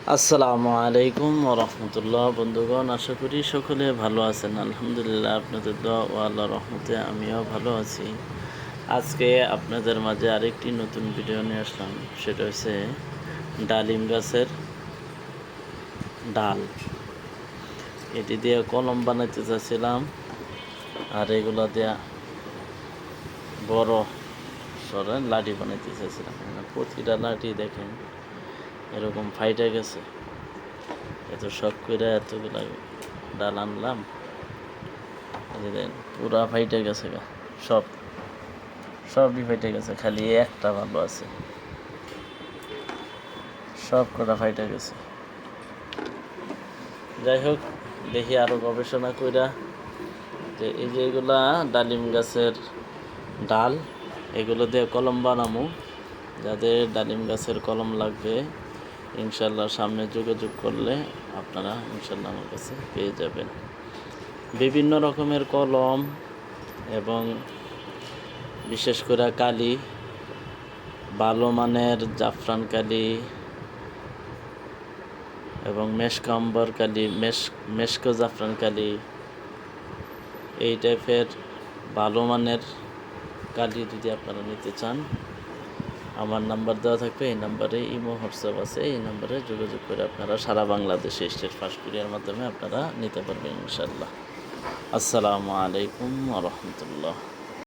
আসসালামু আলাইকুম ওয়া রাহমাতুল্লাহ। বন্ধুগণ, আশা করি সকলে ভালো আছেন। আলহামদুলিল্লাহ, আপনাদের দোয়া ও আল্লাহর রহমতে আমিও ভালো আছি। আজকে আপনাদের মাঝে আরেকটি নতুন ভিডিও নিয়ে আসলাম। সেটা হচ্ছে ডালিম গাছের ডাল। এটি দিয়ে কলম বানাইতে চাচ্ছিলাম, আর এগুলো দিয়ে বড় সরে লাঠি বানাইতে চাচ্ছিলাম। প্রতিটা লাঠি দেখেন এরকম ফাইটে গেছে। এত শখ করে এতগুলা ডাল আনলাম, পুরা ফাইটে গেছে গা। সবই ফাইটে গেছে, খালি একটা ভালো আছে। সব কটা ফাইটে গেছে। যাই হোক, দেখি আরো গবেষণা কইরা যে এই যে এগুলা ডালিম গাছের ডাল, এগুলো দিয়ে কলম বানামু। যাদের ডালিম গাছের কলম লাগবে, ইনশাল্লাহ সামনে যোগাযোগ করলে আপনারা ইনশাল্লাহ আমার কাছে পেয়ে যাবেন। বিভিন্ন রকমের কলম এবং বিশেষ করে কালি, ভালো মানের জাফরান কালি এবং মেশকাম্বর কালি, মেশকো জাফরান কালি, এই টাইপের ভালো মানের কালি যদি আপনারা নিতে চান, আমার নাম্বার দেওয়া থাকবে। এই নাম্বারে ইমো হোয়াটসঅ্যাপ আছে, এই নাম্বারে যোগাযোগ করে আপনারা সারা বাংলাদেশে স্টেট ফাস্ট কুরিয়ার মাধ্যমে আপনারা নিতে পারবেন ইনশাল্লাহ। আসসালামু আলাইকুম ওয়া রাহমাতুল্লাহ।